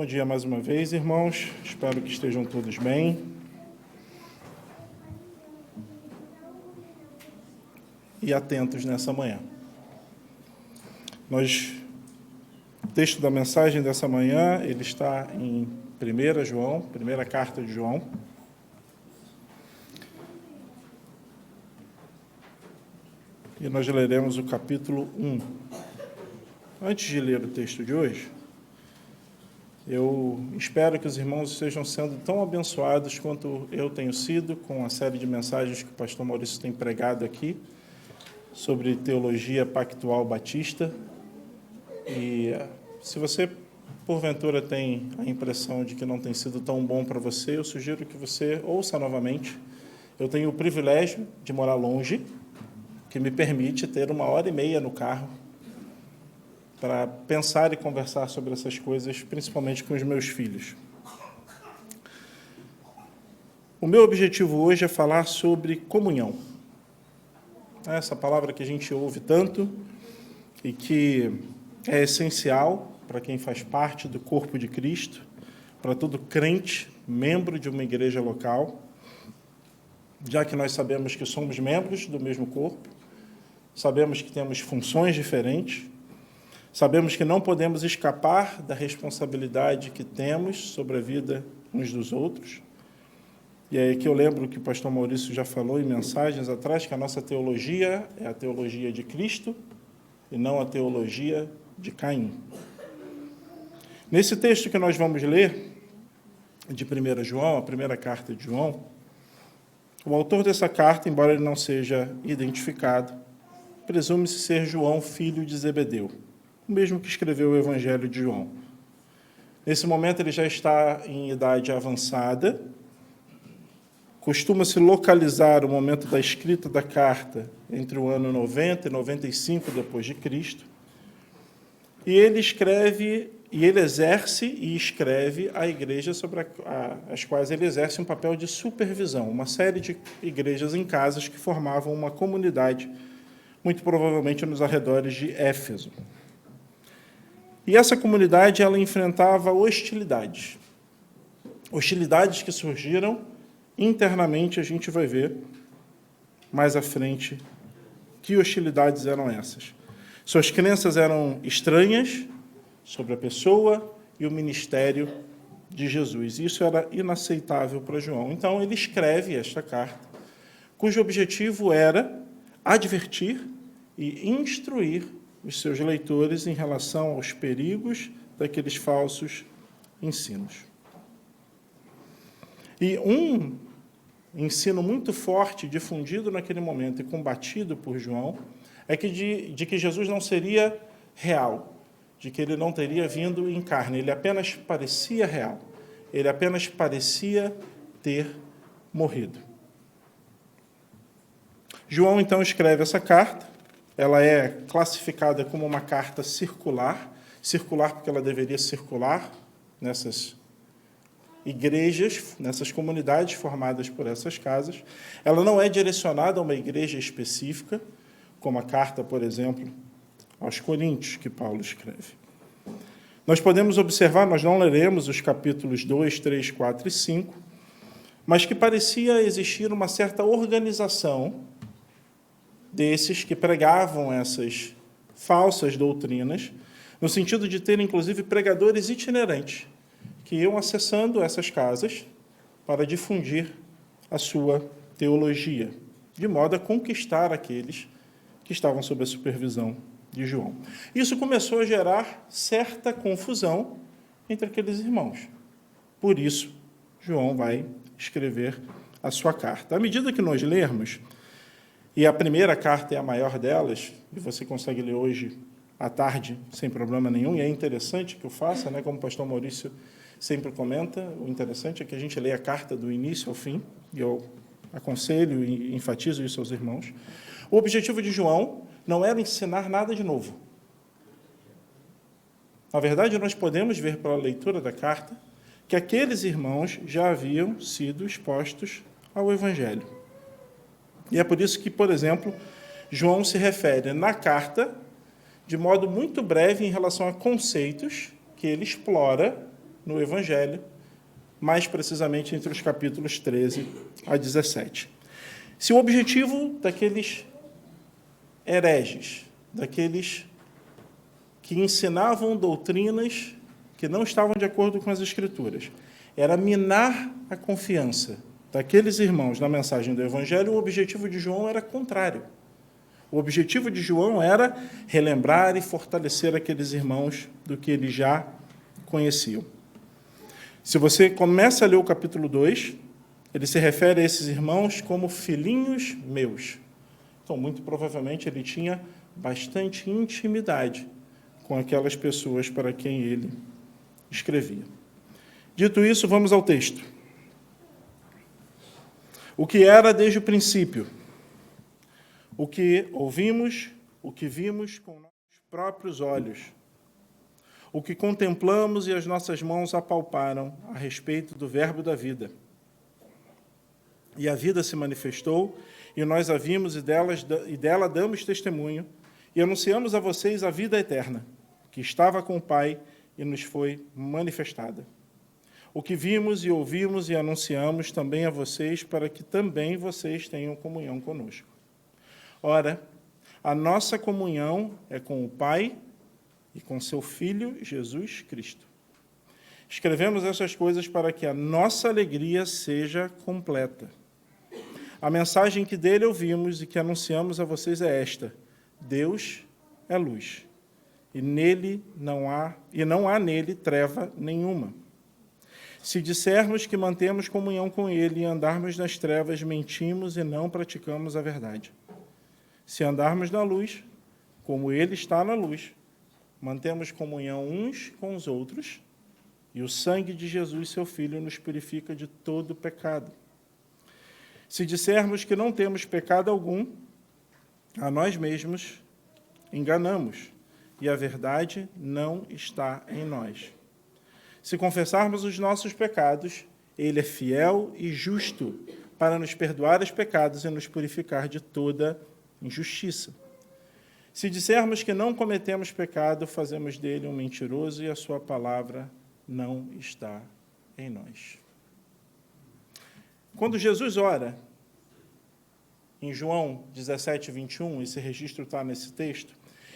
Bom dia mais uma vez, irmãos. Espero que estejam todos bem. E atentos nessa manhã. O texto da mensagem dessa manhã, ele está em 1 João, primeira carta de João. E nós leremos o capítulo 1. Antes de ler o texto de hoje, eu espero que os irmãos estejam sendo tão abençoados quanto eu tenho sido com a série de mensagens que o pastor Maurício tem pregado aqui sobre teologia pactual batista. E se você, porventura, tem a impressão de que não tem sido tão bom para você, eu sugiro que você ouça novamente. Eu tenho o privilégio de morar longe, que me permite ter 1h30 no carro para pensar e conversar sobre essas coisas, principalmente com os meus filhos. O meu objetivo hoje é falar sobre comunhão. Essa palavra que a gente ouve tanto e que é essencial para quem faz parte do corpo de Cristo, para todo crente, membro de uma igreja local, já que nós sabemos que somos membros do mesmo corpo, sabemos que temos funções diferentes, sabemos que não podemos escapar da responsabilidade que temos sobre a vida uns dos outros. E é aí que eu lembro que o pastor Maurício já falou em mensagens atrás, que a nossa teologia é a teologia de Cristo e não a teologia de Caim. Nesse texto que nós vamos ler, de 1 João, a primeira carta de João, o autor dessa carta, embora ele não seja identificado, presume-se ser João, filho de Zebedeu, o mesmo que escreveu o Evangelho de João. Nesse momento ele já está em idade avançada, costuma-se localizar o momento da escrita da carta entre o ano 90 e 95 depois de Cristo, e ele exerce e escreve a igreja sobre as quais ele exerce um papel de supervisão, uma série de igrejas em casas que formavam uma comunidade, muito provavelmente nos arredores de Éfeso. E essa comunidade ela enfrentava hostilidades que surgiram internamente. A gente vai ver mais à frente que hostilidades eram essas. Suas crenças eram estranhas sobre a pessoa e o ministério de Jesus. Isso era inaceitável para João. Então, ele escreve esta carta, cujo objetivo era advertir e instruir os seus leitores em relação aos perigos daqueles falsos ensinos. E um ensino muito forte, difundido naquele momento e combatido por João, é de que Jesus não seria real, de que ele não teria vindo em carne, ele apenas parecia real, ele apenas parecia ter morrido. João, então, escreve essa carta. Ela é classificada como uma carta circular porque ela deveria circular nessas igrejas, nessas comunidades formadas por essas casas. Ela não é direcionada a uma igreja específica, como a carta, por exemplo, aos Coríntios, que Paulo escreve. Nós podemos observar, nós não leremos os capítulos 2, 3, 4 e 5, mas que parecia existir uma certa organização desses que pregavam essas falsas doutrinas, no sentido de ter, inclusive, pregadores itinerantes, que iam acessando essas casas para difundir a sua teologia, de modo a conquistar aqueles que estavam sob a supervisão de João. Isso começou a gerar certa confusão entre aqueles irmãos. Por isso, João vai escrever a sua carta. À medida que nós lermos, e a primeira carta é a maior delas, e você consegue ler hoje à tarde sem problema nenhum, e é interessante que eu faça, como o pastor Maurício sempre comenta, o interessante é que a gente lê a carta do início ao fim, e eu aconselho e enfatizo isso aos irmãos. O objetivo de João não era ensinar nada de novo. Na verdade, nós podemos ver pela leitura da carta que aqueles irmãos já haviam sido expostos ao Evangelho. E é por isso que, por exemplo, João se refere na carta de modo muito breve em relação a conceitos que ele explora no Evangelho, mais precisamente entre os capítulos 13 a 17. Se o objetivo daqueles hereges, daqueles que ensinavam doutrinas que não estavam de acordo com as Escrituras, era minar a confiança daqueles irmãos na mensagem do Evangelho, o objetivo de João era contrário. O objetivo de João era relembrar e fortalecer aqueles irmãos do que eles já conheciam. Se você começa a ler o capítulo 2, ele se refere a esses irmãos como filhinhos meus. Então, muito provavelmente, ele tinha bastante intimidade com aquelas pessoas para quem ele escrevia. Dito isso, vamos ao texto. O que era desde o princípio, o que ouvimos, o que vimos com nossos próprios olhos, o que contemplamos e as nossas mãos apalparam a respeito do Verbo da vida. E a vida se manifestou, e nós a vimos e dela damos testemunho, e anunciamos a vocês a vida eterna, que estava com o Pai e nos foi manifestada. O que vimos e ouvimos e anunciamos também a vocês, para que também vocês tenham comunhão conosco. Ora, a nossa comunhão é com o Pai e com seu Filho, Jesus Cristo. Escrevemos essas coisas para que a nossa alegria seja completa. A mensagem que dele ouvimos e que anunciamos a vocês é esta: Deus é luz, e não há nele treva nenhuma. Se dissermos que mantemos comunhão com ele e andarmos nas trevas, mentimos e não praticamos a verdade. Se andarmos na luz, como ele está na luz, mantemos comunhão uns com os outros, e o sangue de Jesus, seu Filho, nos purifica de todo pecado. Se dissermos que não temos pecado algum, a nós mesmos enganamos, e a verdade não está em nós. Se confessarmos os nossos pecados, ele é fiel e justo para nos perdoar os pecados e nos purificar de toda injustiça. Se dissermos que não cometemos pecado, fazemos dele um mentiroso e a sua palavra não está em nós. Quando Jesus ora, em João 17, 21, esse registro está nesse texto,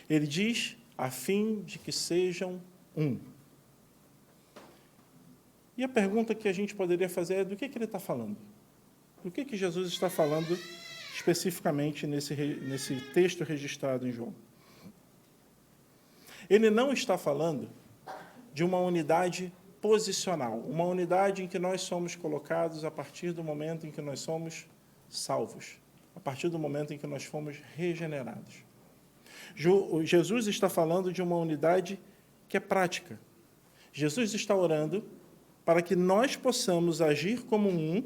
ele diz, a fim de que sejam um. E a pergunta que a gente poderia fazer é do que ele está falando? Do que Jesus está falando especificamente nesse texto registrado em João? Ele não está falando de uma unidade posicional, uma unidade em que nós somos colocados a partir do momento em que nós somos salvos, a partir do momento em que nós fomos regenerados. Jesus está falando de uma unidade que é prática. Jesus está orando para que nós possamos agir como um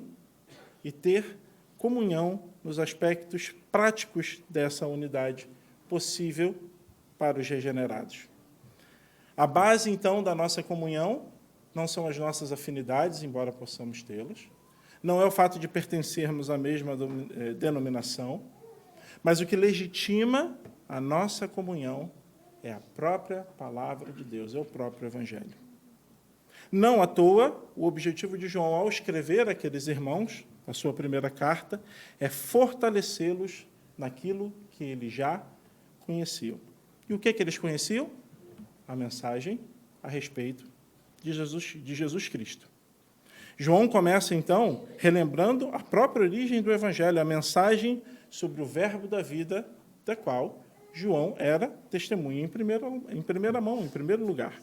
e ter comunhão nos aspectos práticos dessa unidade possível para os regenerados. A base, então, da nossa comunhão não são as nossas afinidades, embora possamos tê-las, não é o fato de pertencermos à mesma denominação, mas o que legitima a nossa comunhão é a própria palavra de Deus, é o próprio Evangelho. Não à toa, o objetivo de João, ao escrever aqueles irmãos, a sua primeira carta, é fortalecê-los naquilo que eles já conheciam. E o que eles conheciam? A mensagem a respeito de Jesus Cristo. João começa, então, relembrando a própria origem do Evangelho, a mensagem sobre o Verbo da vida, da qual João era testemunha em primeira mão, em primeiro lugar.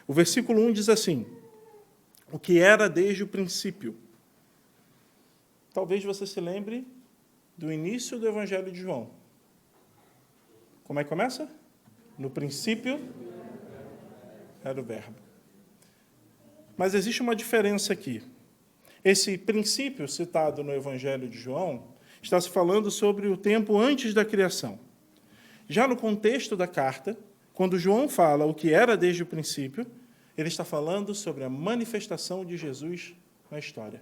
O versículo 1 diz assim, o que era desde o princípio. Talvez você se lembre do início do Evangelho de João. Como é que começa? No princípio era o Verbo. Mas existe uma diferença aqui. Esse princípio citado no Evangelho de João está se falando sobre o tempo antes da criação. Já no contexto da carta, quando João fala o que era desde o princípio, ele está falando sobre a manifestação de Jesus na história.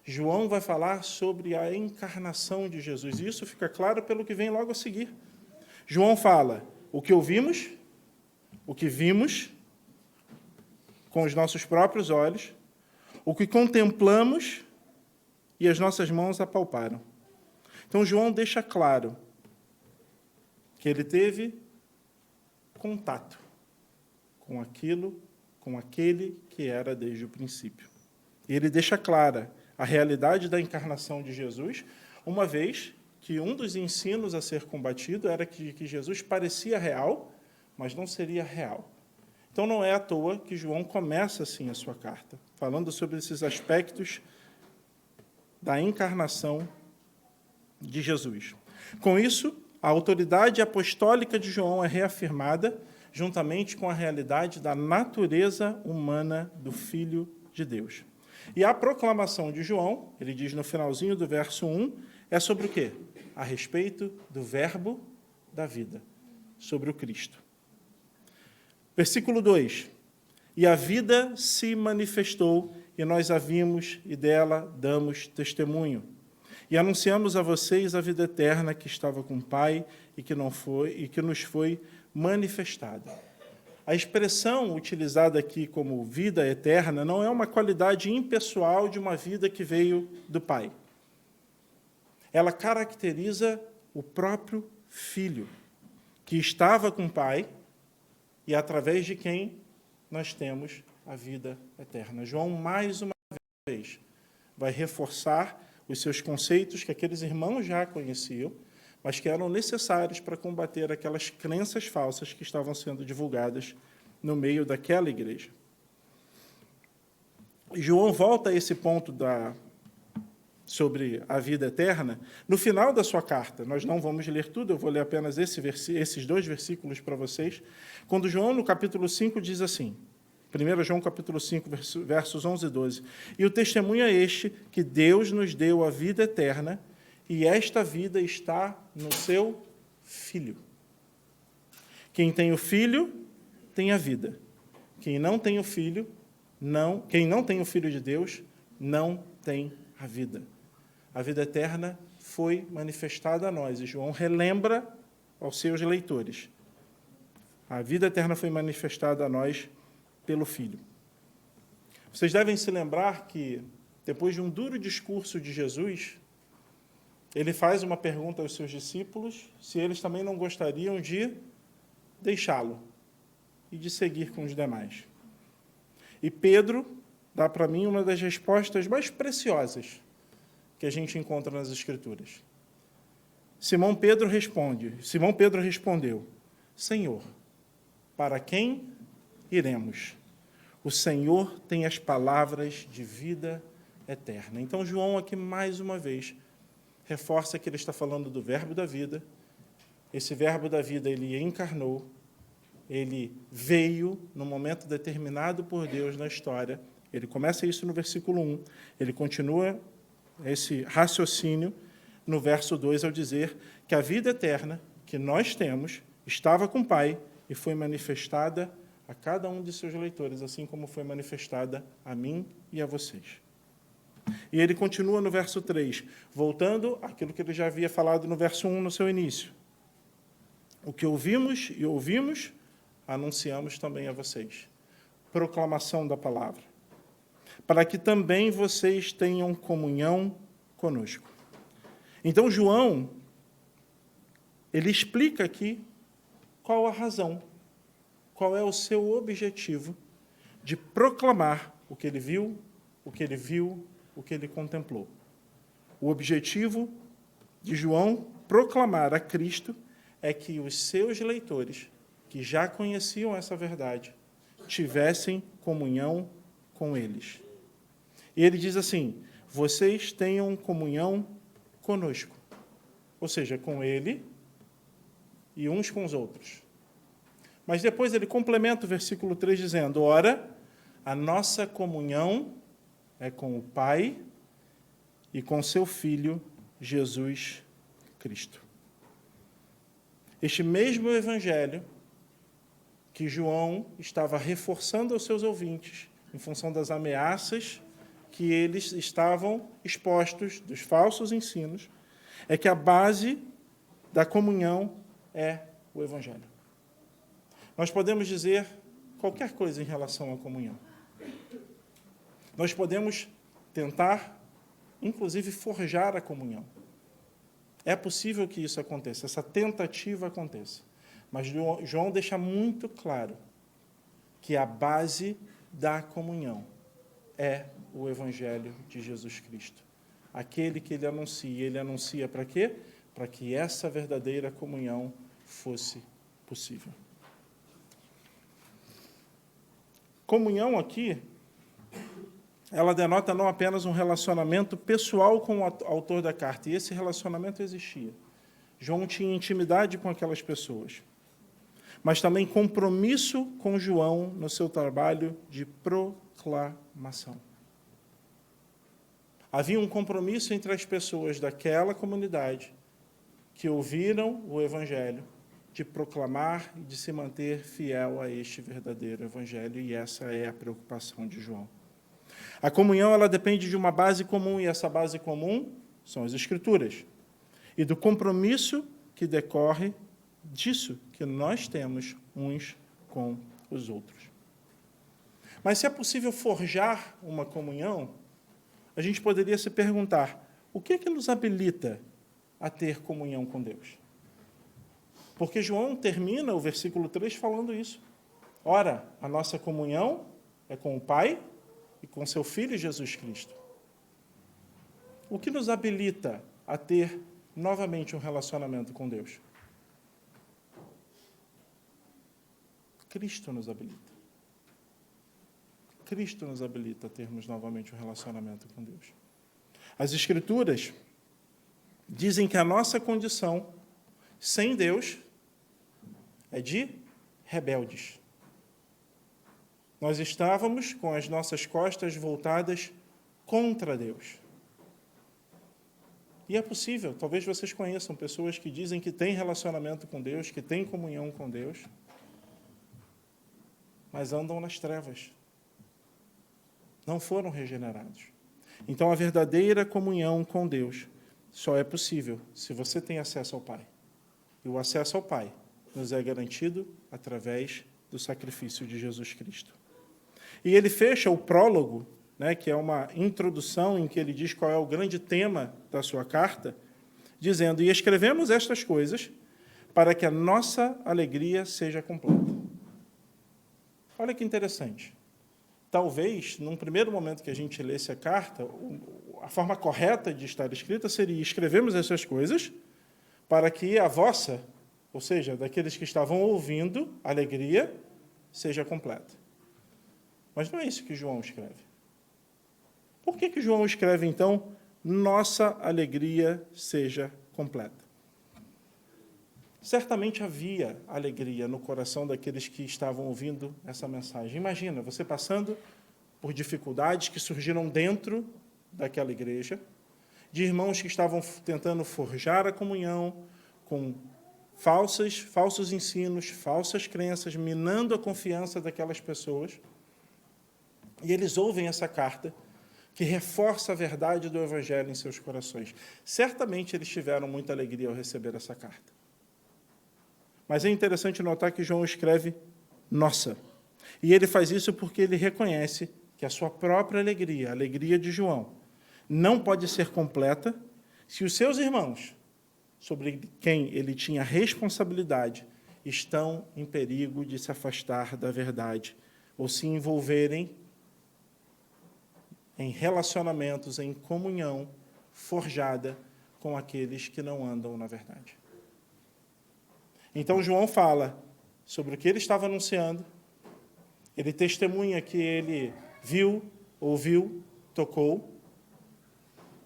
João vai falar sobre a encarnação de Jesus, e isso fica claro pelo que vem logo a seguir. João fala o que ouvimos, o que vimos, com os nossos próprios olhos, o que contemplamos e as nossas mãos apalparam. Então, João deixa claro que ele teve contato com aquilo, com aquele que era desde o princípio. E ele deixa clara a realidade da encarnação de Jesus, uma vez que um dos ensinos a ser combatido era que Jesus parecia real, mas não seria real. Então, não é à toa que João começa assim a sua carta, falando sobre esses aspectos da encarnação de Jesus. Com isso, a autoridade apostólica de João é reafirmada, juntamente com a realidade da natureza humana do Filho de Deus. E a proclamação de João, ele diz no finalzinho do verso 1, é sobre o quê? A respeito do verbo da vida, sobre o Cristo. Versículo 2. E a vida se manifestou, e nós a vimos, e dela damos testemunho. E anunciamos a vocês a vida eterna que estava com o Pai e que nos foi manifestada. A expressão utilizada aqui como vida eterna não é uma qualidade impessoal de uma vida que veio do Pai. Ela caracteriza o próprio Filho, que estava com o Pai e através de quem nós temos a vida eterna. João, mais uma vez, vai reforçar os seus conceitos que aqueles irmãos já conheciam, mas que eram necessários para combater aquelas crenças falsas que estavam sendo divulgadas no meio daquela igreja. João volta a esse ponto sobre a vida eterna no final da sua carta. Nós não vamos ler tudo, eu vou ler apenas esses 2 versículos para vocês. Quando João, no capítulo 5, diz assim, 1 João capítulo 5, versos 11 e 12, e o testemunho é este, que Deus nos deu a vida eterna, e esta vida está no seu Filho. Quem tem o Filho, tem a vida. Quem não tem o Filho, quem não tem o Filho de Deus, não tem a vida. A vida eterna foi manifestada a nós, e João relembra aos seus leitores. A vida eterna foi manifestada a nós pelo Filho. Vocês devem se lembrar que, depois de um duro discurso de Jesus, ele faz uma pergunta aos seus discípulos, se eles também não gostariam de deixá-lo e de seguir com os demais. E Pedro dá para mim uma das respostas mais preciosas que a gente encontra nas Escrituras. Simão Pedro respondeu, Senhor, para quem iremos? O Senhor tem as palavras de vida eterna. Então, João aqui, mais uma vez, reforça que ele está falando do verbo da vida. Esse verbo da vida, ele encarnou, ele veio num momento determinado por Deus na história. Ele começa isso no versículo 1, ele continua esse raciocínio no verso 2, ao dizer que a vida eterna que nós temos estava com o Pai e foi manifestada a cada um de seus leitores, assim como foi manifestada a mim e a vocês. E ele continua no verso 3, voltando àquilo que ele já havia falado no verso 1, no seu início. O que ouvimos e ouvimos, anunciamos também a vocês. Proclamação da palavra. Para que também vocês tenham comunhão conosco. Então, João, ele explica aqui qual a razão, qual é o seu objetivo de proclamar o que ele viu, o que ele viu, o que ele contemplou. O objetivo de João proclamar a Cristo é que os seus leitores, que já conheciam essa verdade, tivessem comunhão com eles. E ele diz assim, vocês tenham comunhão conosco, ou seja, com ele e uns com os outros. Mas depois ele complementa o versículo 3 dizendo, ora, a nossa comunhão é com o Pai e com seu Filho, Jesus Cristo. Este mesmo evangelho que João estava reforçando aos seus ouvintes, em função das ameaças que eles estavam expostos, dos falsos ensinos, é que a base da comunhão é o evangelho. Nós podemos dizer qualquer coisa em relação à comunhão. Nós podemos tentar, inclusive, forjar a comunhão. É possível que isso aconteça, essa tentativa aconteça. Mas João deixa muito claro que a base da comunhão é o Evangelho de Jesus Cristo. Aquele que ele anuncia. Ele anuncia para quê? Para que essa verdadeira comunhão fosse possível. Comunhão aqui, ela denota não apenas um relacionamento pessoal com o autor da carta, e esse relacionamento existia. João tinha intimidade com aquelas pessoas, mas também compromisso com João no seu trabalho de proclamação. Havia um compromisso entre as pessoas daquela comunidade que ouviram o Evangelho, de proclamar e de se manter fiel a este verdadeiro Evangelho, e essa é a preocupação de João. A comunhão, ela depende de uma base comum, e essa base comum são as Escrituras, e do compromisso que decorre disso que nós temos uns com os outros. Mas se é possível forjar uma comunhão, a gente poderia se perguntar, o que é que nos habilita a ter comunhão com Deus? Porque João termina o versículo 3 falando isso. Ora, a nossa comunhão é com o Pai e com seu Filho Jesus Cristo. O que nos habilita a ter novamente um relacionamento com Deus? Cristo nos habilita. Cristo nos habilita a termos novamente um relacionamento com Deus. As Escrituras dizem que a nossa condição sem Deus é de rebeldes. Nós estávamos com as nossas costas voltadas contra Deus. E é possível, talvez vocês conheçam pessoas que dizem que têm relacionamento com Deus, que têm comunhão com Deus, mas andam nas trevas. Não foram regenerados. Então, a verdadeira comunhão com Deus só é possível se você tem acesso ao Pai. E o acesso ao Pai nos é garantido através do sacrifício de Jesus Cristo. E ele fecha o prólogo, né, que é uma introdução em que ele diz qual é o grande tema da sua carta, dizendo, e escrevemos estas coisas para que a nossa alegria seja completa. Olha que interessante. Talvez, num primeiro momento que a gente lesse a carta, a forma correta de estar escrita seria, escrevemos essas coisas para que a vossa, ou seja, daqueles que estavam ouvindo, a alegria seja completa. Mas não é isso que João escreve. Por que João escreve, então, nossa alegria seja completa? Certamente havia alegria no coração daqueles que estavam ouvindo essa mensagem. Imagina, você passando por dificuldades que surgiram dentro daquela igreja, de irmãos que estavam tentando forjar a comunhão com falsos ensinos, falsas crenças, minando a confiança daquelas pessoas. E eles ouvem essa carta que reforça a verdade do Evangelho em seus corações. Certamente eles tiveram muita alegria ao receber essa carta. Mas é interessante notar que João escreve nossa. E ele faz isso porque ele reconhece que a sua própria alegria, a alegria de João, não pode ser completa se os seus irmãos, sobre quem ele tinha responsabilidade, estão em perigo de se afastar da verdade ou se envolverem em relacionamentos, em comunhão forjada com aqueles que não andam na verdade. Então, João fala sobre o que ele estava anunciando, ele testemunha que ele viu, ouviu, tocou,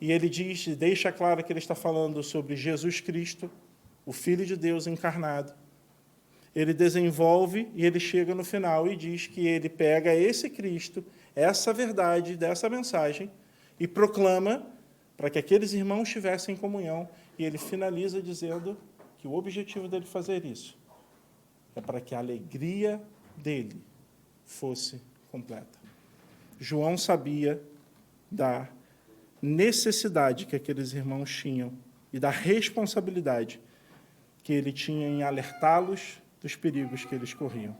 e ele diz, deixa claro que ele está falando sobre Jesus Cristo, o Filho de Deus encarnado. Ele desenvolve e ele chega no final e diz que ele pega esse Cristo, essa verdade dessa mensagem, e proclama para que aqueles irmãos tivessem comunhão, e ele finaliza dizendo que o objetivo dele fazer isso é para que a alegria dele fosse completa. João sabia da necessidade que aqueles irmãos tinham e da responsabilidade que ele tinha em alertá-los dos perigos que eles corriam.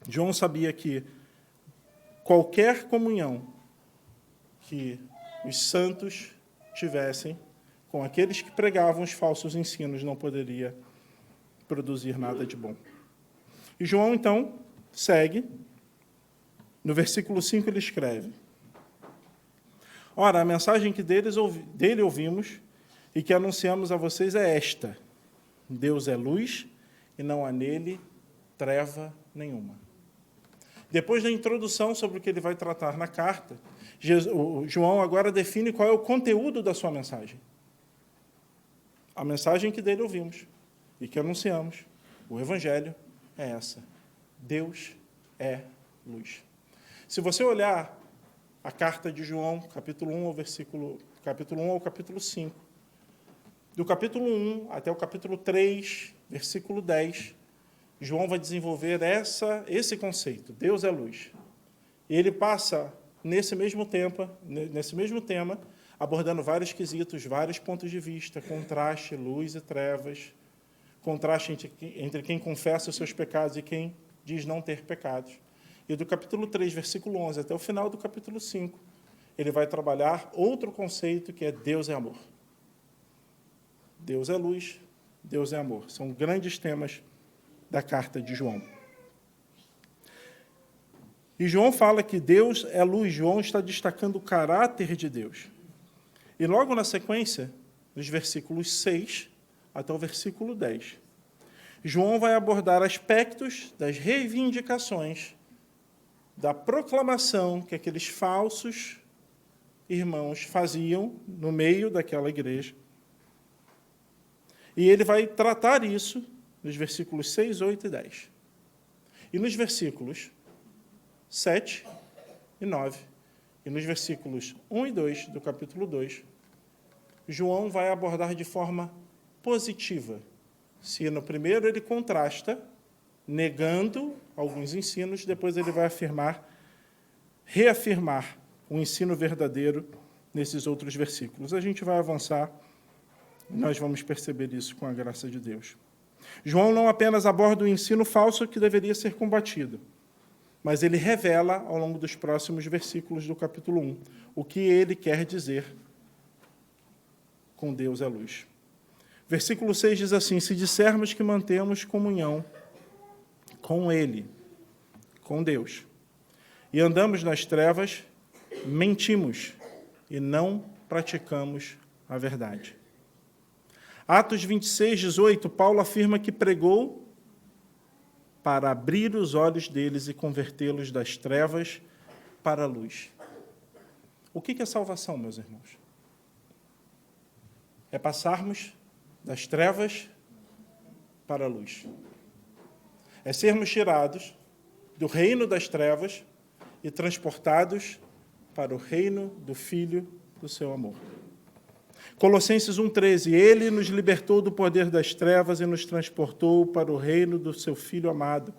João sabia que qualquer comunhão que os santos tivessem com aqueles que pregavam os falsos ensinos não poderia produzir nada de bom. E João, então, segue. No versículo 5 ele escreve: Ora, a mensagem que dele ouvimos e que anunciamos a vocês é esta: Deus é luz e não há nele treva nenhuma. Depois da introdução sobre o que ele vai tratar na carta, João agora define qual é o conteúdo da sua mensagem. A mensagem que dele ouvimos e que anunciamos, o Evangelho, é essa: Deus é luz. Se você olhar a carta de João, capítulo 1 ao capítulo 5, do capítulo 1 até o capítulo 3, versículo 10, João vai desenvolver esse conceito: Deus é luz. E ele passa, nesse mesmo tema, abordando vários quesitos, vários pontos de vista, contraste, luz e trevas, contraste entre quem confessa os seus pecados e quem diz não ter pecados. E do capítulo 3, versículo 11, até o final do capítulo 5, ele vai trabalhar outro conceito, que é Deus é amor. Deus é luz, Deus é amor. São grandes temas da carta de João. E João fala que Deus é luz. João está destacando o caráter de Deus. E logo na sequência, dos versículos 6 até o versículo 10, João vai abordar aspectos das reivindicações, da proclamação que aqueles falsos irmãos faziam no meio daquela igreja. E ele vai tratar isso nos versículos 6, 8 e 10. E nos versículos 7 e 9, e nos versículos 1 e 2 do capítulo 2, João vai abordar de forma positiva. Se no primeiro ele contrasta, negando alguns ensinos, depois ele vai reafirmar o ensino verdadeiro nesses outros versículos. A gente vai avançar e nós vamos perceber isso com a graça de Deus. João não apenas aborda o ensino falso que deveria ser combatido, mas ele revela, ao longo dos próximos versículos do capítulo 1, o que ele quer dizer com Deus é luz. Versículo 6 diz assim: se dissermos que mantemos comunhão com Ele, com Deus, e andamos nas trevas, mentimos e não praticamos a verdade. Atos 26, 18, Paulo afirma que pregou para abrir os olhos deles e convertê-los das trevas para a luz. O que é salvação, meus irmãos? É passarmos das trevas para a luz. É sermos tirados do reino das trevas e transportados para o reino do Filho do seu amor. Colossenses 1,13, Ele nos libertou do poder das trevas e nos transportou para o reino do seu Filho amado.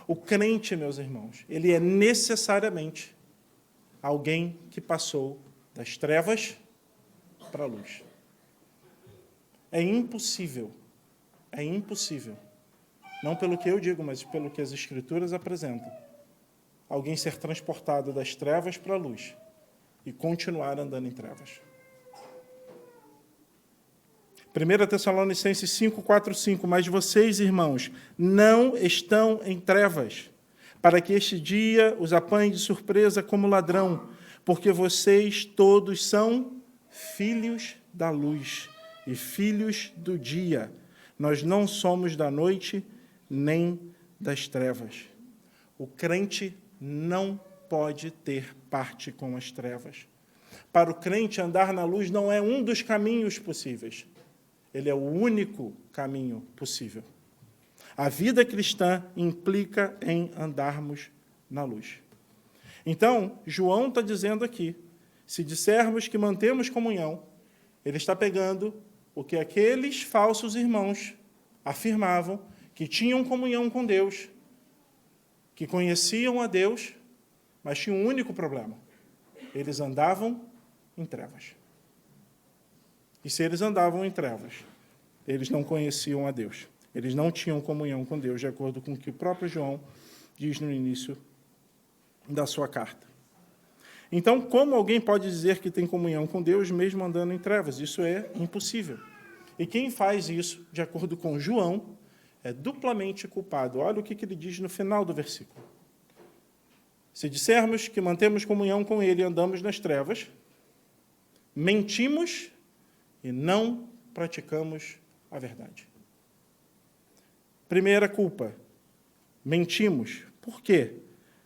O crente, meus irmãos, ele é necessariamente alguém que passou das trevas para a luz. É impossível, não pelo que eu digo, mas pelo que as Escrituras apresentam, alguém ser transportado das trevas para a luz e continuar andando em trevas. 1 Tessalonicenses 5, 4, 5, mas vocês, irmãos, não estão em trevas, para que este dia os apanhe de surpresa como ladrão, porque vocês todos são filhos da luz e filhos do dia. Nós não somos da noite nem das trevas. O crente não pode ter parte com as trevas. Para o crente, andar na luz não é um dos caminhos possíveis. Ele é o único caminho possível. A vida cristã implica em andarmos na luz. Então, João está dizendo aqui, se dissermos que mantemos comunhão, ele está pegando o que aqueles falsos irmãos afirmavam, que tinham comunhão com Deus, que conheciam a Deus, mas tinham um único problema: eles andavam em trevas. E se eles andavam em trevas, eles não conheciam a Deus. Eles não tinham comunhão com Deus, de acordo com o que o próprio João diz no início da sua carta. Então, como alguém pode dizer que tem comunhão com Deus mesmo andando em trevas? Isso é impossível. E quem faz isso, de acordo com João, é duplamente culpado. Olha o que ele diz no final do versículo. Se dissermos que mantemos comunhão com Ele e andamos nas trevas, mentimos e não praticamos a verdade. Primeira culpa, mentimos. Por quê?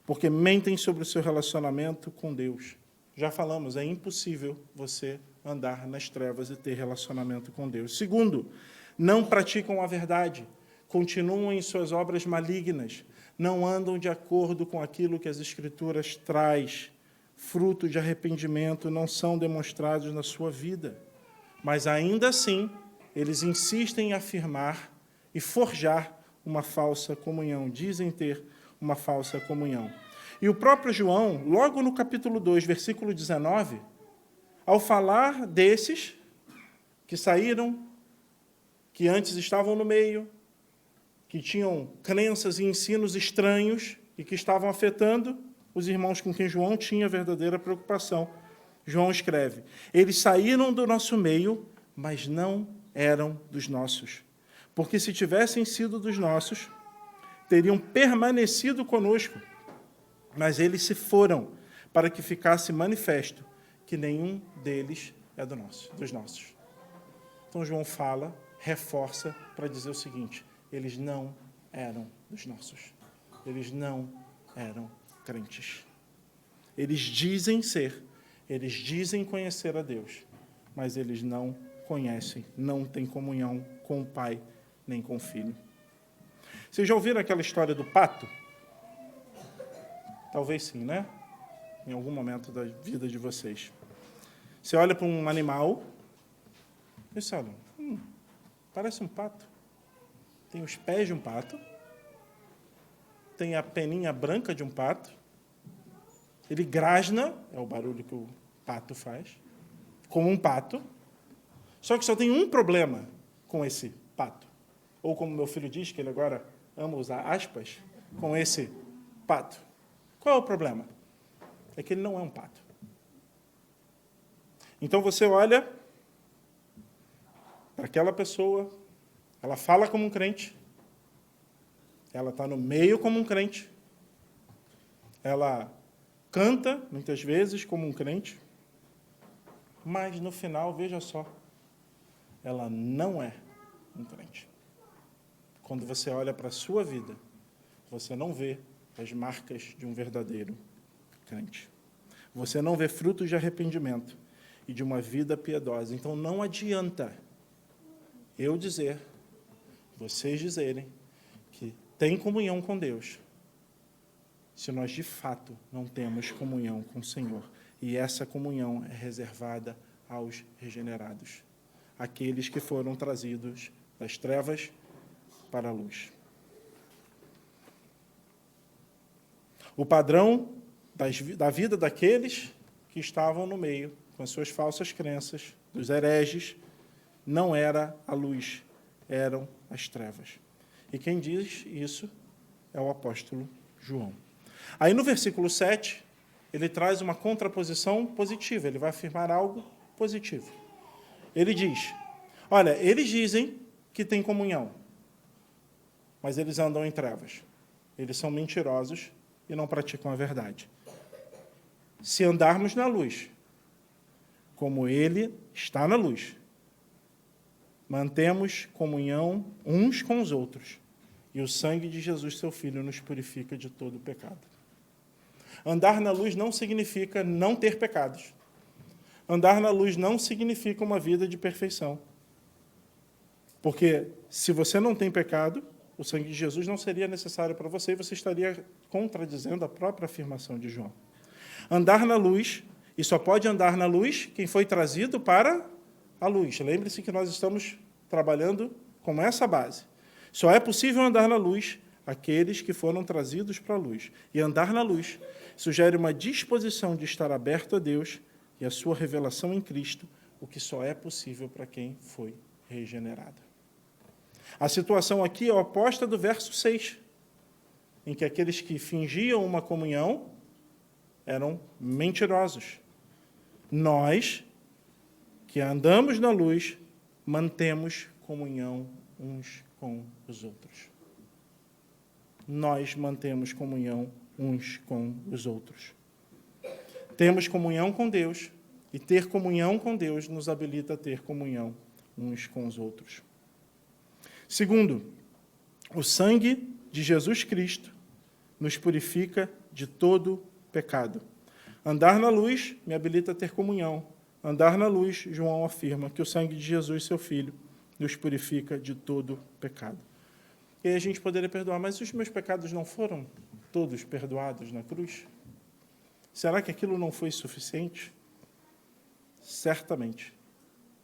Porque mentem sobre o seu relacionamento com Deus. Já falamos, é impossível você andar nas trevas e ter relacionamento com Deus. Segundo, não praticam a verdade, continuam em suas obras malignas, não andam de acordo com aquilo que as Escrituras traz, fruto de arrependimento não são demonstrados na sua vida. Mas, ainda assim, eles insistem em afirmar e forjar uma falsa comunhão, dizem ter uma falsa comunhão. E o próprio João, logo no capítulo 2, versículo 19, ao falar desses que saíram, que antes estavam no meio, que tinham crenças e ensinos estranhos e que estavam afetando os irmãos com quem João tinha verdadeira preocupação, João escreve: eles saíram do nosso meio, mas não eram dos nossos. Porque se tivessem sido dos nossos, teriam permanecido conosco, mas eles se foram, para que ficasse manifesto que nenhum deles é dos nossos. Então, João fala, reforça, para dizer o seguinte: eles não eram dos nossos. Eles não eram crentes. Eles dizem ser, eles dizem conhecer a Deus, mas eles não conhecem, não têm comunhão com o Pai, nem com o Filho. Vocês já ouviram aquela história do pato? Talvez sim, né? Em algum momento da vida de vocês. Você olha para um animal e você olha, parece um pato. Tem os pés de um pato, tem a peninha branca de um pato, ele grasna, é o barulho que o pato faz, como um pato, só que só tem um problema com esse pato. Ou como meu filho diz, que ele agora ama usar aspas, com esse pato. Qual é o problema? É que ele não é um pato. Então você olha para aquela pessoa, ela fala como um crente, ela está no meio como um crente, ela canta, muitas vezes, como um crente, mas, no final, veja só, ela não é um crente. Quando você olha para a sua vida, você não vê as marcas de um verdadeiro crente. Você não vê frutos de arrependimento e de uma vida piedosa. Então, não adianta eu dizer, vocês dizerem, que tem comunhão com Deus, se nós, de fato, não temos comunhão com o Senhor. E essa comunhão é reservada aos regenerados, aqueles que foram trazidos das trevas para a luz. O padrão da vida daqueles que estavam no meio, com as suas falsas crenças, dos hereges, não era a luz, eram as trevas. E quem diz isso é o apóstolo João. Aí, no versículo 7, ele traz uma contraposição positiva, ele vai afirmar algo positivo. Ele diz, olha, eles dizem que têm comunhão, mas eles andam em trevas. Eles são mentirosos e não praticam a verdade. Se andarmos na luz, como ele está na luz, mantemos comunhão uns com os outros, e o sangue de Jesus, seu Filho, nos purifica de todo pecado. Andar na luz não significa não ter pecados. Andar na luz não significa uma vida de perfeição. Porque se você não tem pecado, o sangue de Jesus não seria necessário para você e você estaria contradizendo a própria afirmação de João. Andar na luz, e só pode andar na luz quem foi trazido para a luz. Lembre-se que nós estamos trabalhando com essa base. Só é possível andar na luz aqueles que foram trazidos para a luz. E andar na luz sugere uma disposição de estar aberto a Deus e a sua revelação em Cristo, o que só é possível para quem foi regenerado. A situação aqui é oposta do verso 6, em que aqueles que fingiam uma comunhão eram mentirosos. Nós, que andamos na luz, mantemos comunhão uns com os outros. Nós mantemos comunhão uns com os outros. Temos comunhão com Deus, e ter comunhão com Deus nos habilita a ter comunhão uns com os outros. Segundo, o sangue de Jesus Cristo nos purifica de todo pecado. Andar na luz me habilita a ter comunhão. Andar na luz, João afirma que o sangue de Jesus, seu Filho, nos purifica de todo pecado. E aí a gente poderia perdoar, mas os meus pecados não foram todos perdoados na cruz? Será que aquilo não foi suficiente? Certamente.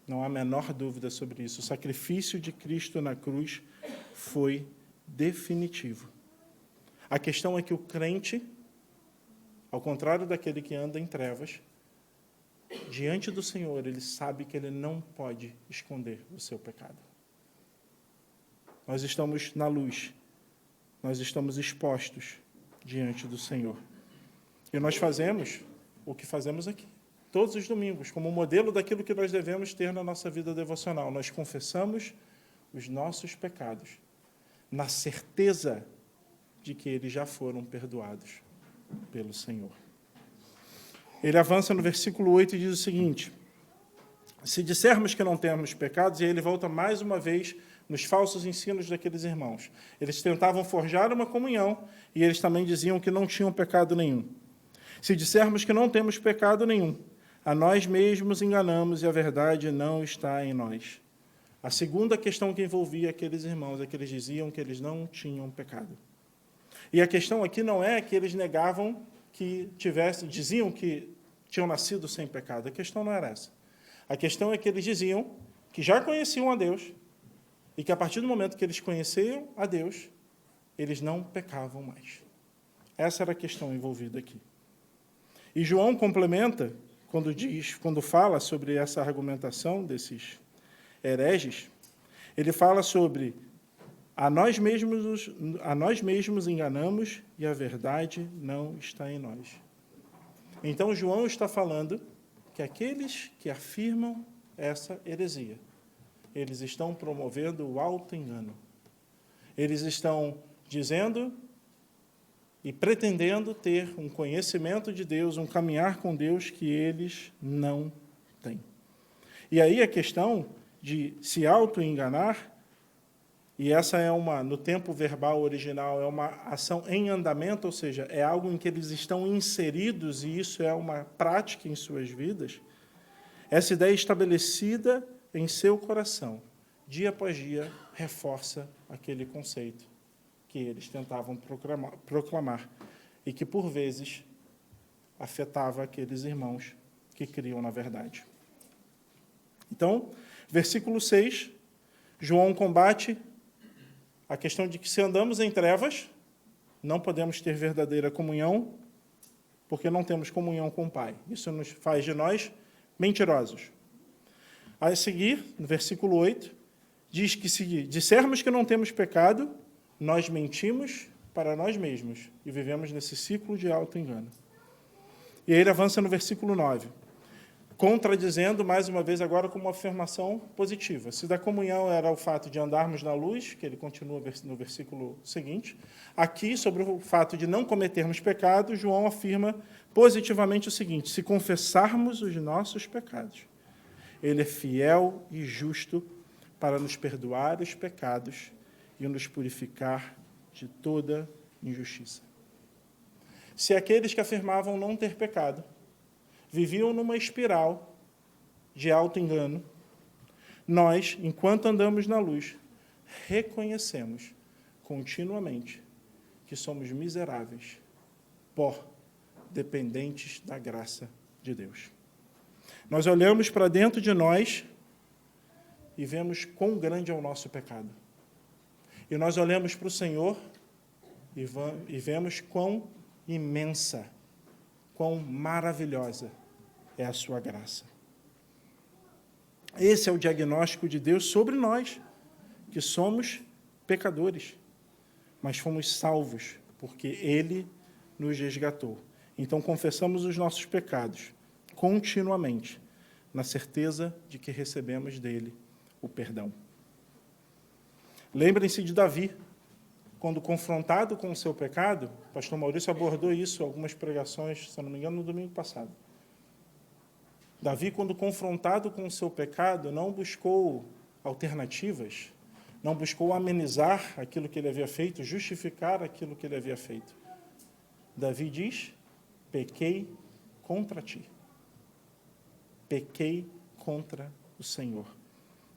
Não há a menor dúvida sobre isso. O sacrifício de Cristo na cruz foi definitivo. A questão é que o crente, ao contrário daquele que anda em trevas, diante do Senhor, ele sabe que ele não pode esconder o seu pecado. Nós estamos na luz, nós estamos expostos diante do Senhor. E nós fazemos o que fazemos aqui, todos os domingos, como modelo daquilo que nós devemos ter na nossa vida devocional. Nós confessamos os nossos pecados, na certeza de que eles já foram perdoados pelo Senhor. Ele avança no versículo 8 e diz o seguinte: se dissermos que não temos pecados, e ele volta mais uma vez nos falsos ensinos daqueles irmãos. Eles tentavam forjar uma comunhão e eles também diziam que não tinham pecado nenhum. Se dissermos que não temos pecado nenhum, a nós mesmos enganamos e a verdade não está em nós. A segunda questão que envolvia aqueles irmãos é que eles diziam que eles não tinham pecado. E a questão aqui não é que eles negavam que diziam que tinham nascido sem pecado. A questão não era essa. A questão é que eles diziam que já conheciam a Deus e que, a partir do momento que eles conheciam a Deus, eles não pecavam mais. Essa era a questão envolvida aqui. E João complementa, quando fala sobre essa argumentação desses hereges, ele fala sobre a nós mesmos enganamos e a verdade não está em nós. Então, João está falando que aqueles que afirmam essa heresia, eles estão promovendo o auto-engano. Eles estão dizendo e pretendendo ter um conhecimento de Deus, um caminhar com Deus que eles não têm. E aí a questão de se auto-enganar, e essa é no tempo verbal original, é uma ação em andamento, ou seja, é algo em que eles estão inseridos, e isso é uma prática em suas vidas. Essa ideia estabelecida em seu coração, dia após dia, reforça aquele conceito que eles tentavam proclamar e que, por vezes, afetava aqueles irmãos que criam na verdade. Então, versículo 6, João combate a questão de que, se andamos em trevas, não podemos ter verdadeira comunhão, porque não temos comunhão com o Pai. Isso nos faz de nós mentirosos. A seguir, no versículo 8, diz que, se dissermos que não temos pecado, nós mentimos para nós mesmos e vivemos nesse ciclo de auto-engano. E aí ele avança no versículo 9, contradizendo, mais uma vez, agora com uma afirmação positiva. Se da comunhão era o fato de andarmos na luz, que ele continua no versículo seguinte, aqui, sobre o fato de não cometermos pecado, João afirma positivamente o seguinte: se confessarmos os nossos pecados, ele é fiel e justo para nos perdoar os pecados e nos purificar de toda injustiça. Se aqueles que afirmavam não ter pecado viviam numa espiral de auto-engano, nós, enquanto andamos na luz, reconhecemos continuamente que somos miseráveis, pó, dependentes da graça de Deus. Nós olhamos para dentro de nós e vemos quão grande é o nosso pecado. E nós olhamos para o Senhor e vemos quão imensa, quão maravilhosa é a sua graça. Esse é o diagnóstico de Deus sobre nós, que somos pecadores, mas fomos salvos, porque Ele nos resgatou. Então confessamos os nossos pecados continuamente, na certeza de que recebemos dele o perdão. Lembrem-se de Davi, quando confrontado com o seu pecado. O pastor Maurício abordou isso em algumas pregações, se não me engano, no domingo passado. Davi, quando confrontado com o seu pecado, não buscou alternativas, não buscou amenizar aquilo que ele havia feito, justificar aquilo que ele havia feito. Davi diz: pequei contra ti. Pequei contra o Senhor.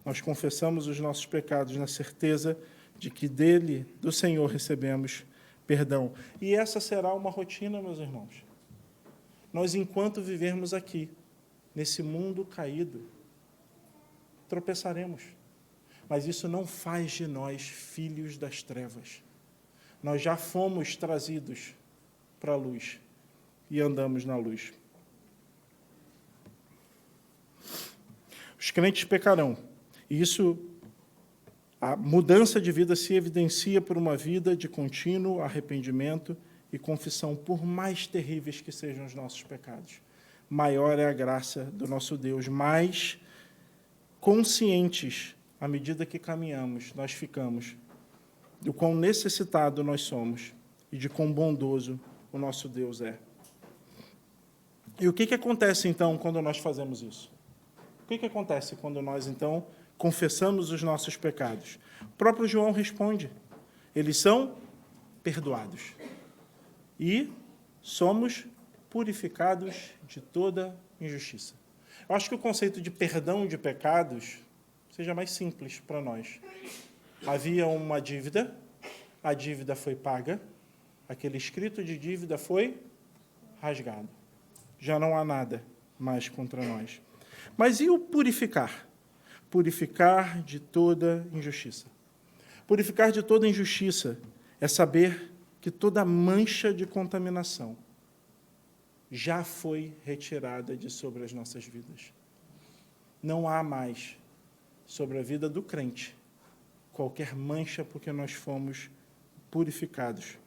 Nós confessamos os nossos pecados na certeza de que dele, do Senhor, recebemos perdão. E essa será uma rotina, meus irmãos. Nós, enquanto vivermos aqui, nesse mundo caído, tropeçaremos. Mas isso não faz de nós filhos das trevas. Nós já fomos trazidos para a luz e andamos na luz. Os crentes pecarão. E isso, a mudança de vida se evidencia por uma vida de contínuo arrependimento e confissão, por mais terríveis que sejam os nossos pecados. Maior é a graça do nosso Deus, mais conscientes, à medida que caminhamos, nós ficamos do quão necessitado nós somos e de quão bondoso o nosso Deus é. E o que acontece, então, quando nós fazemos isso? O que acontece quando nós, então, confessamos os nossos pecados? O próprio João responde: eles são perdoados e somos purificados de toda injustiça. Eu acho que o conceito de perdão de pecados seja mais simples para nós. Havia uma dívida, a dívida foi paga, aquele escrito de dívida foi rasgado. Já não há nada mais contra nós. Mas e o purificar? Purificar de toda injustiça. Purificar de toda injustiça é saber que toda mancha de contaminação já foi retirada de sobre as nossas vidas. Não há mais sobre a vida do crente qualquer mancha, porque nós fomos purificados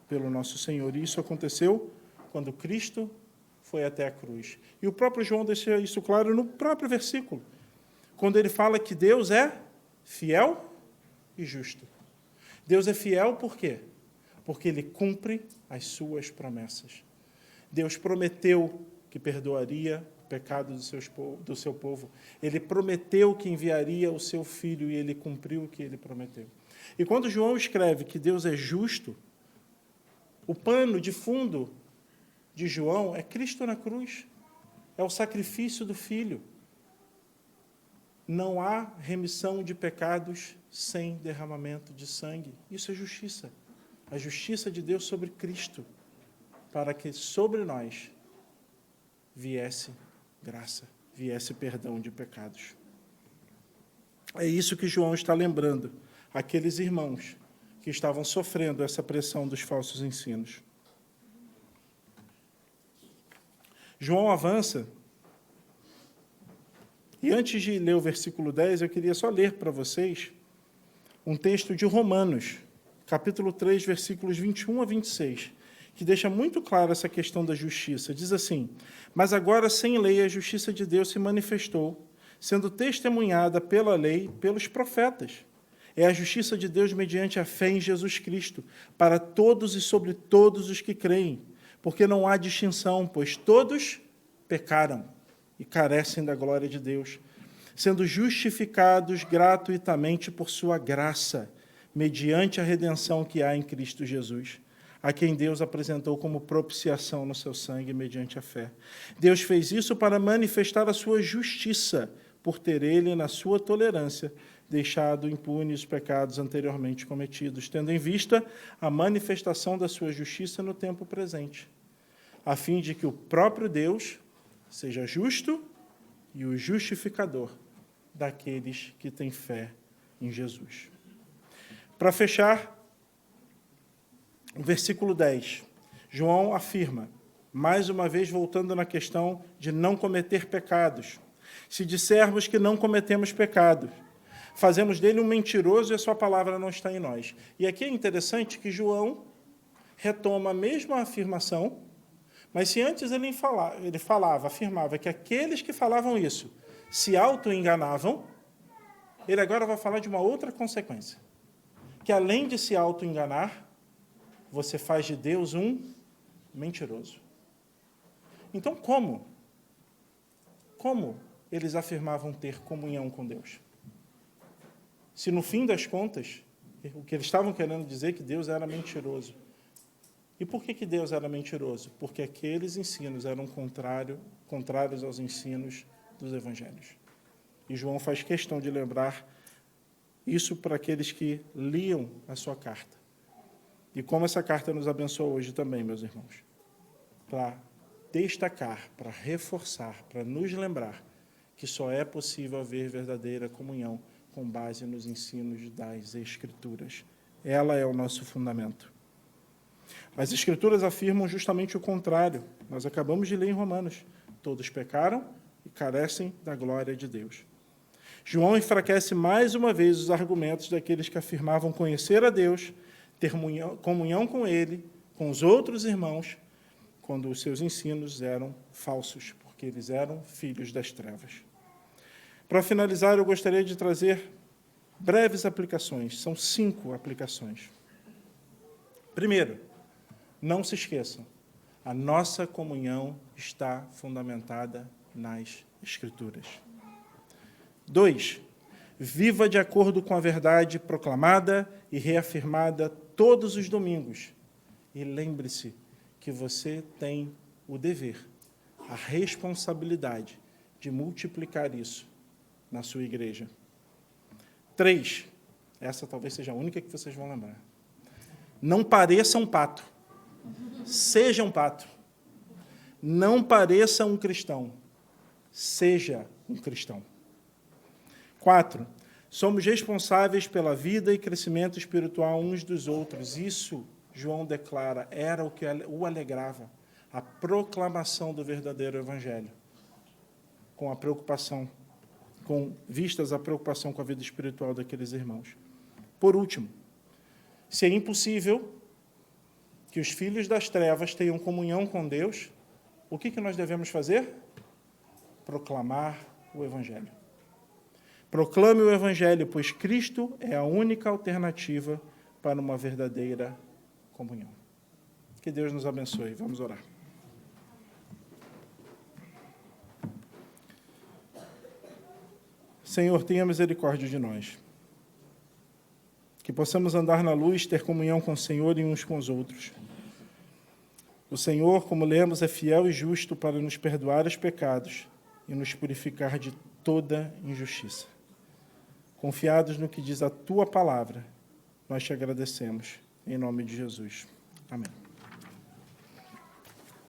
pelo nosso Senhor. E isso aconteceu quando Cristo foi até a cruz. E o próprio João deixa isso claro no próprio versículo, quando ele fala que Deus é fiel e justo. Deus é fiel por quê? Porque ele cumpre as suas promessas. Deus prometeu que perdoaria o pecado do seu povo. Ele prometeu que enviaria o seu Filho e ele cumpriu o que ele prometeu. E quando João escreve que Deus é justo, o pano de fundo de João é Cristo na cruz, é o sacrifício do Filho. Não há remissão de pecados sem derramamento de sangue. Isso é justiça. A justiça de Deus sobre Cristo, para que sobre nós viesse graça, viesse perdão de pecados. É isso que João está lembrando aqueles irmãos que estavam sofrendo essa pressão dos falsos ensinos. João avança, e antes de ler o versículo 10, eu queria só ler para vocês um texto de Romanos, capítulo 3, versículos 21 a 26, que deixa muito claro essa questão da justiça. Diz assim: mas agora, sem lei, a justiça de Deus se manifestou, sendo testemunhada pela lei, pelos profetas. É a justiça de Deus mediante a fé em Jesus Cristo, para todos e sobre todos os que creem, porque não há distinção, pois todos pecaram e carecem da glória de Deus, sendo justificados gratuitamente por sua graça, mediante a redenção que há em Cristo Jesus, a quem Deus apresentou como propiciação no seu sangue mediante a fé. Deus fez isso para manifestar a sua justiça, por ter ele, na sua tolerância, deixado impunes os pecados anteriormente cometidos, tendo em vista a manifestação da sua justiça no tempo presente, a fim de que o próprio Deus seja justo e o justificador daqueles que têm fé em Jesus. Para fechar, o versículo 10, João afirma, mais uma vez voltando na questão de não cometer pecados: se dissermos que não cometemos pecado, fazemos dele um mentiroso e a sua palavra não está em nós. E aqui é interessante que João retoma a mesma afirmação, Mas se antes ele falava, afirmava que aqueles que falavam isso se auto-enganavam, ele agora vai falar de uma outra consequência. Que além de se auto-enganar, você faz de Deus um mentiroso. Então, como eles afirmavam ter comunhão com Deus? Se, no fim das contas, o que eles estavam querendo dizer é que Deus era mentiroso. E por que Deus era mentiroso? Porque aqueles ensinos eram contrários aos ensinos dos evangelhos. E João faz questão de lembrar isso para aqueles que liam a sua carta. E como essa carta nos abençoa hoje também, meus irmãos. Para destacar, para reforçar, para nos lembrar que só é possível haver verdadeira comunhão com base nos ensinos das Escrituras. Ela é o nosso fundamento. As Escrituras afirmam justamente o contrário. Nós acabamos de ler em Romanos. Todos pecaram e carecem da glória de Deus. João enfraquece mais uma vez os argumentos daqueles que afirmavam conhecer a Deus, ter comunhão com Ele, com os outros irmãos, quando os seus ensinos eram falsos, porque eles eram filhos das trevas. Para finalizar, eu gostaria de trazer breves aplicações. São 5 aplicações. Primeiro, não se esqueçam, a nossa comunhão está fundamentada nas Escrituras. 2, viva de acordo com a verdade proclamada e reafirmada todos os domingos. E lembre-se que você tem o dever, a responsabilidade de multiplicar isso na sua igreja. 3, essa talvez seja a única que vocês vão lembrar. Não pareça um pato. Seja um pato. Não pareça um cristão. Seja um cristão. 4, somos responsáveis pela vida e crescimento espiritual uns dos outros. Isso, João declara, era o que o alegrava, a proclamação do verdadeiro evangelho, com a preocupação, com vistas à preocupação com a vida espiritual daqueles irmãos. Por último, se é impossível que os filhos das trevas tenham comunhão com Deus, o que nós devemos fazer? Proclamar o evangelho. Proclame o evangelho, pois Cristo é a única alternativa para uma verdadeira comunhão. Que Deus nos abençoe. Vamos orar. Senhor, tenha misericórdia de nós. Que possamos andar na luz, ter comunhão com o Senhor e uns com os outros. O Senhor, como lemos, é fiel e justo para nos perdoar os pecados e nos purificar de toda injustiça. Confiados no que diz a Tua palavra, nós te agradecemos. Em nome de Jesus. Amém.